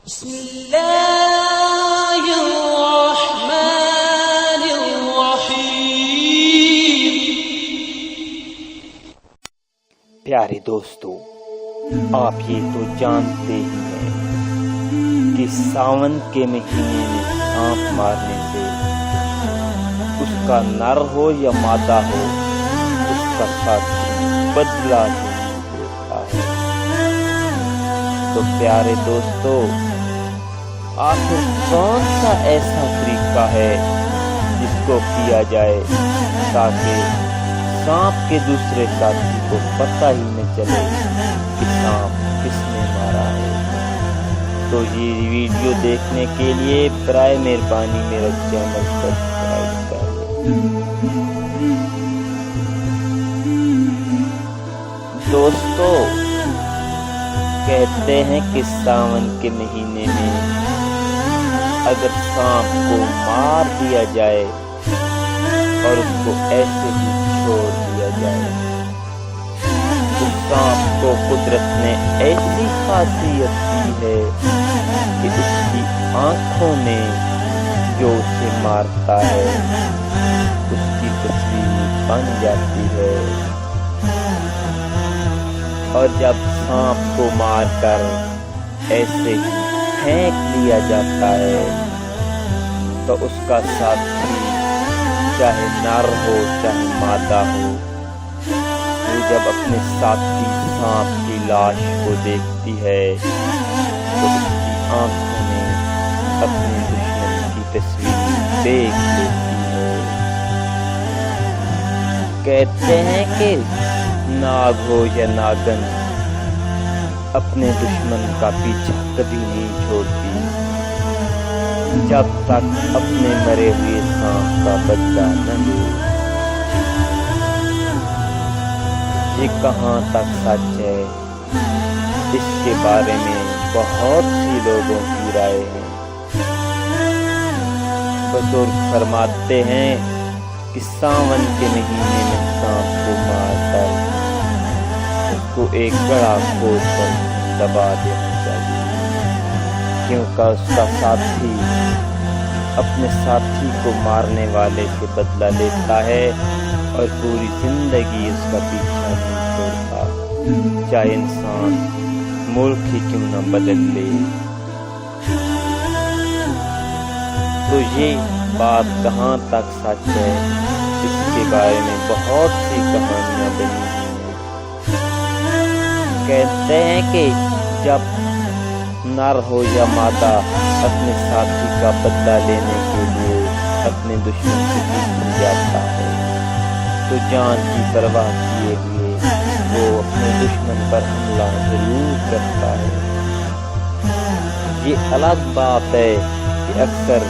بسم اللہ الرحمن الرحیم۔ پیارے دوستو، آپ یہ تو جانتے ہی ہیں کہ ساون کے مہینے میں سانپ مارنے سے اس کا نر ہو یا مادہ ہو، اس کا ساتھی بدلہ نہیں دیتا ہے۔ تو پیارے دوستو، آخر کون سا ایسا طریقہ ہے جس کو کیا جائے تاکہ سانپ کے دوسرے ساتھی کو پتہ ہی نہ چلے کہ سانپ کس نے مارا ہے؟ تو یہ ویڈیو دیکھنے کے لیے برائے مہربانی میرا چینل سبسکرائب کر لیں۔ دوستو، کہتے ہیں کہ ساون کے مہینے میں اگر سانپ کو مار دیا جائے اور اس کو ایسے ہی چھوڑ دیا جائے تو سانپ کو قدرت نے ایسی خاصیت دی ہے کہ اس کی آنکھوں میں جو اسے مارتا ہے اس کی تصویر بن جاتی ہے، اور جب سانپ کو مار کر ایسے ہی پھینک دیا جاتا ہے تو اس کا ساتھی چاہے نر ہو چاہے مادہ ہو، وہ جب اپنے ساتھی سانپ کی لاش کو دیکھتی ہے تو اس کی آنکھوں میں اپنے دشمن کی تصویر دیکھ لیتی ہے۔ کہتے ہیں کہ ناگ ہو یا ناگن اپنے دشمن کا پیچھا کبھی نہیں چھوڑتی جب تک اپنے مرے ہوئے سانپ کا بدلہ نہ لے۔ یہ کہاں تک سچ ہے، اس کے بارے میں بہت سی لوگوں کی رائے ہے۔ بزرگ فرماتے ہیں کہ ساون کے مہینے میں سانپ کو مار کر اس کو ایک گڑھا کھود کر دبا دینا چاہیے، کیونکہ اس کا ساتھی اپنے ساتھی کو مارنے والے سے بدلہ لیتا ہے اور پوری زندگی اس کا پیچھا نہیں چھوڑتا، چاہے انسان ملک ہی کیوں نہ بدل لے۔ تو یہ بات کہاں تک سچ ہے، اس کے بارے میں بہت سی کہانیاں بنی ہیں۔ کہتے ہیں کہ جب نر ہو یا مادہ اپنے ساتھی کا بدلہ لینے کے لیے اپنے دشمن سے دور جاتا ہے تو جان کی پرواہ کیے ہوئے وہ اپنے دشمن پر حملہ ضرور کرتا ہے۔ یہ الگ بات ہے کہ اکثر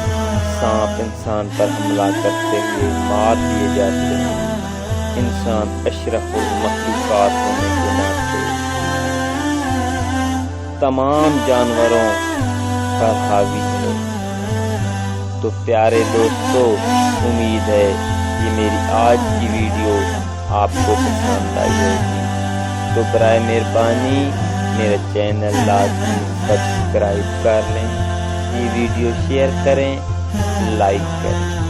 سانپ انسان پر حملہ کرتے ہوئے مار دیے جاتے ہیں، انسان اشرف المخلوقات ہونے کے ناطے تمام جانوروں پر حاوی ہے۔ تو پیارے دوستو، امید ہے یہ میری آج کی ویڈیو آپ کو پسند آئی ہوگی، تو برائے مہربانی میرا چینل لازمی سبسکرائب کر لیں، یہ ویڈیو شیئر کریں، لائک کریں۔